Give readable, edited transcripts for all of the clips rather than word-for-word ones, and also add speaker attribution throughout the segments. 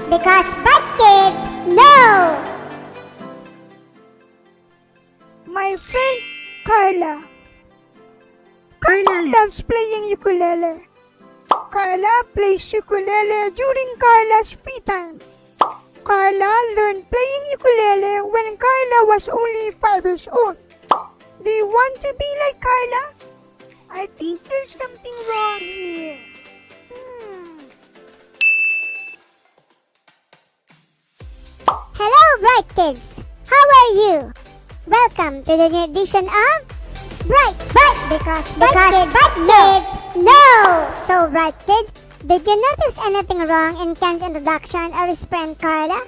Speaker 1: because Bryt Kids know!
Speaker 2: My friend Carla. Carla loves playing ukulele. Carla plays ukulele during Carla's free time. Carla learned playing ukulele when Carla was only 5 years old. Do you want to be like Carla? I think there's something wrong here.
Speaker 1: Hello, Bryt Kids! How are you? Welcome to the new edition of Bryt because Bryt Kids know! So, Bryt Kids, did you notice anything wrong in Ken's introduction of his friend Carla?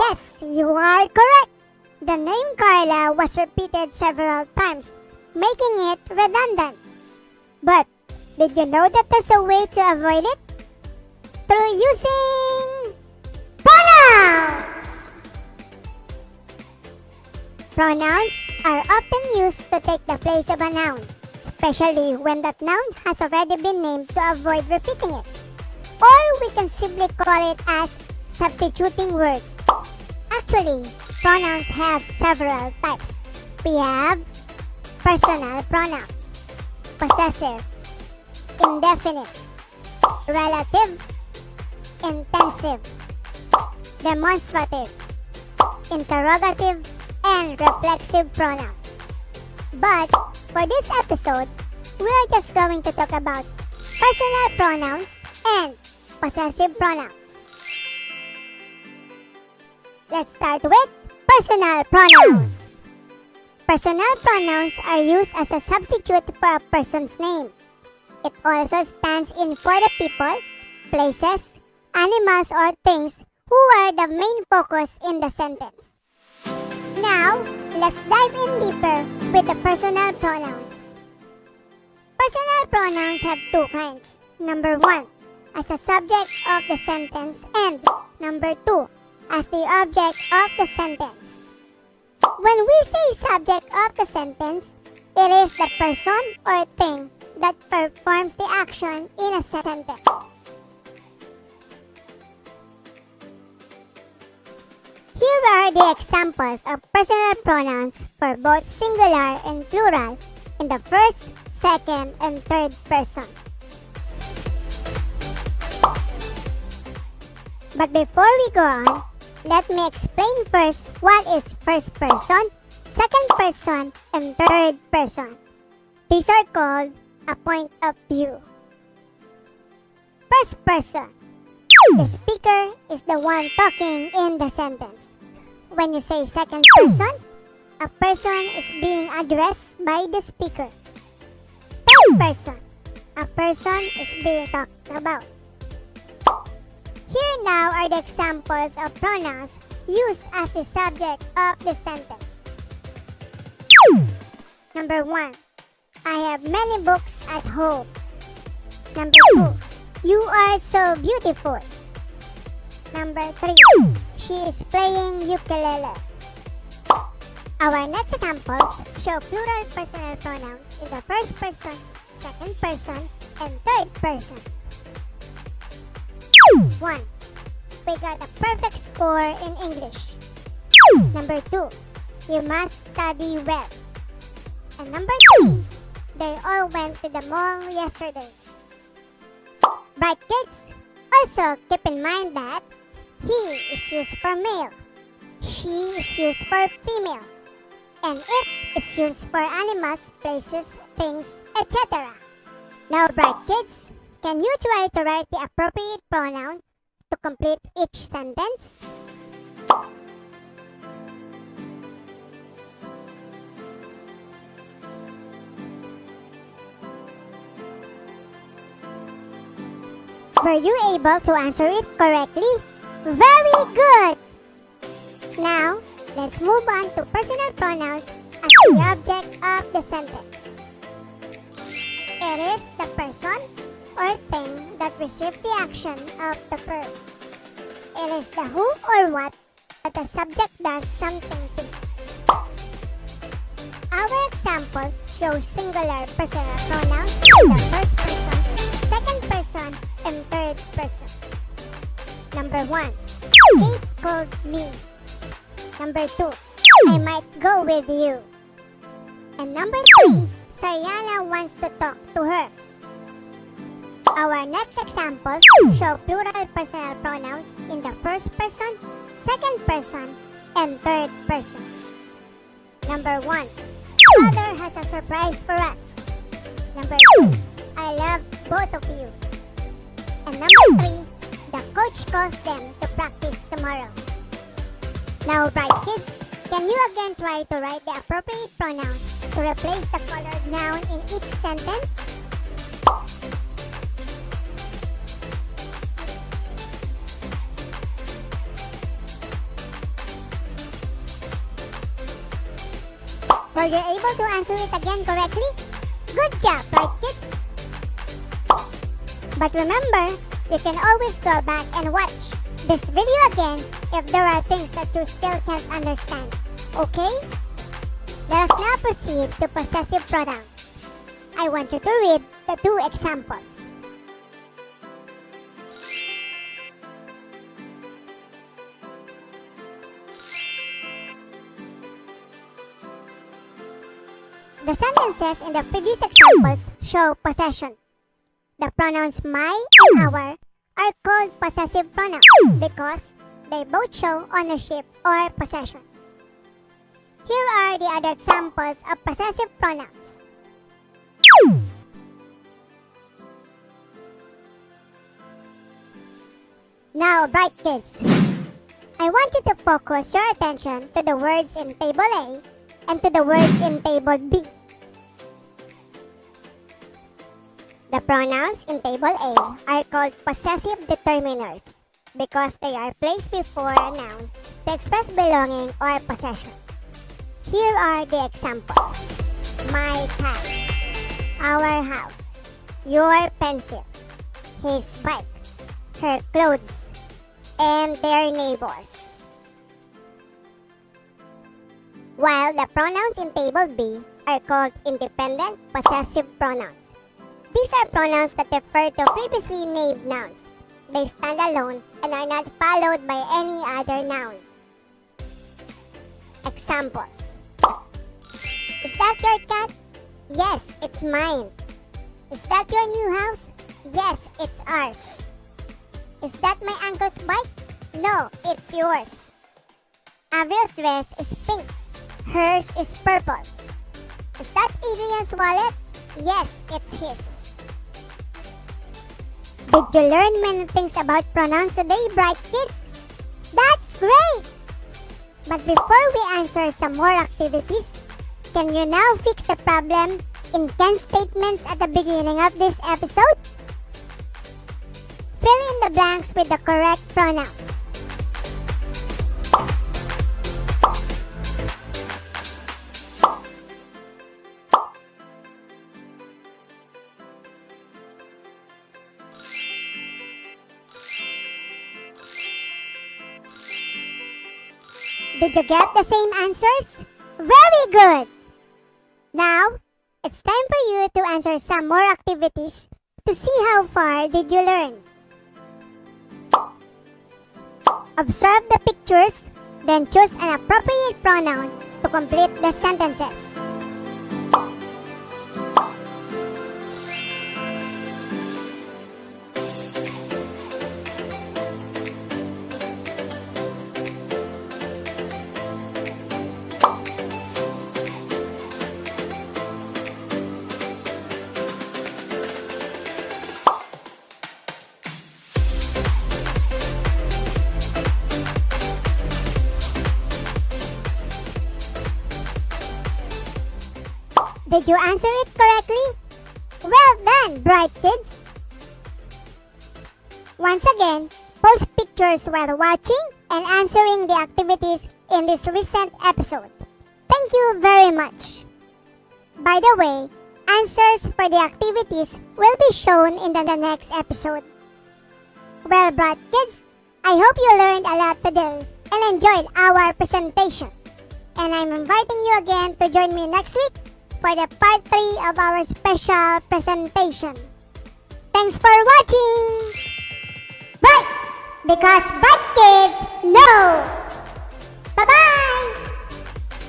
Speaker 1: Yes, you are correct. The name Carla was repeated several times, making it redundant. But did you know that there's a way to avoid it? Through using pronouns! Pronouns are often used to take the place of a noun, especially when that noun has already been named to avoid repeating it. Or we can simply call it as substituting words. Actually, pronouns have several types. We have personal pronouns, possessive, indefinite, relative, intensive, demonstrative, interrogative, and reflexive pronouns. But for this episode, we are just going to talk about personal pronouns and possessive pronouns. Let's start with personal pronouns. Personal pronouns are used as a substitute for a person's name. It also stands in for the people, places, animals, or things who are the main focus in the sentence. Now, let's dive in deeper with the personal pronouns. Personal pronouns have two kinds. Number 1, as a subject of the sentence, and number 2, as the object of the sentence. When we say subject of the sentence, it is the person or thing that performs the action in a sentence. Here are the examples of personal pronouns for both singular and plural in the first, second, and third person. But before we go on, let me explain first what is first person, second person, and third person. These are called a point of view. First person. The speaker is the one talking in the sentence. When you say second person, a person is being addressed by the speaker. Third person. A person is being talked about. Here now are the examples of pronouns used as the subject of the sentence. Number 1. I have many books at home. Number 2. You are so beautiful. Number 3. She is playing ukulele. Our next examples show plural personal pronouns in the first person, second person, and third person. 1. We got a perfect score in English. Number 2. You must study well. And number 3. They all went to the mall yesterday. Bryt Kids, also keep in mind that he is used for male, she is used for female, and it is used for animals, places, things, etc. Now, Bryt Kids, can you try to write the appropriate pronoun to complete each sentence? Were you able to answer it correctly? Very good! Now, let's move on to personal pronouns as the object of the sentence. It is the person or thing that receives the action of the verb. It is the who or what that the subject does something to. Our examples show singular personal pronouns in the first person, second person, and third person. Number 1. Kate called me. Number 2. I might go with you. And number 3. Sayana wants to talk to her. Our next examples show plural personal pronouns in the first person, second person, and third person. Number 1. Father has a surprise for us. Number 2. I love both of you. And number 3. The coach calls them to practice tomorrow. Now, Bryt Kids, can you again try to write the appropriate pronoun to replace the colored noun in each sentence? Were you able to answer it again correctly? Good job, Bryt Kids! But remember, you can always go back and watch this video again if there are things that you still can't understand. Okay? Let us now proceed to possessive pronouns. I want you to read the 2 examples. The sentences in the previous examples show possession. The pronouns my and our are called possessive pronouns because they both show ownership or possession. Here are the other examples of possessive pronouns. Now, Bryt Kids, I want you to focus your attention to the words in Table A and to the words in Table B. The pronouns in Table A are called possessive determiners because they are placed before a noun to express belonging or possession. Here are the examples. My cat, our house, your pencil, his bike, her clothes, and their neighbors. While the pronouns in Table B are called independent possessive pronouns. These are pronouns that refer to previously named nouns. They stand alone and are not followed by any other noun. Examples. Is that your cat? Yes, it's mine. Is that your new house? Yes, it's ours. Is that my uncle's bike? No, it's yours. Avril's dress is pink. Hers is purple. Is that Adrian's wallet? Yes, it's his. Did you learn many things about pronouns today, Bryt Kids? That's great! But before we answer some more activities, can you now fix the problem in can statements at the beginning of this episode? Fill in the blanks with the correct pronouns. Did you get the same answers? Very good! Now, it's time for you to answer some more activities to see how far did you learn. Observe the pictures, then choose an appropriate pronoun to complete the sentences. Did you answer it correctly? Well done, Bryt Kids! Once again, post pictures while watching and answering the activities in this recent episode. Thank you very much. By the way, answers for the activities will be shown in the next episode. Well, Bryt Kids, I hope you learned a lot today and enjoyed our presentation. and I'm inviting you again to join me next week for the part 3 of our special presentation. Thanks for watching! Bryt! Because Bryt Kids know! Bye-bye!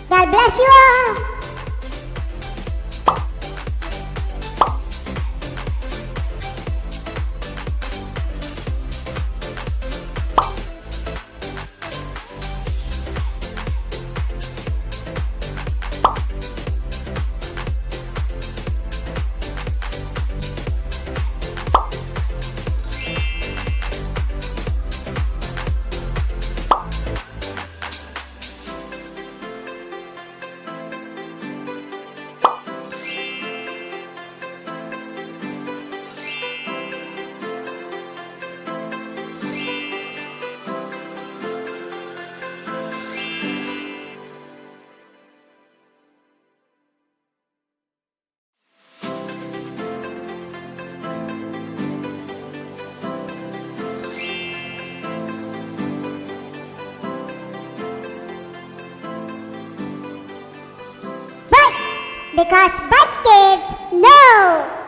Speaker 1: God bless you all! Because Bryt Kids know!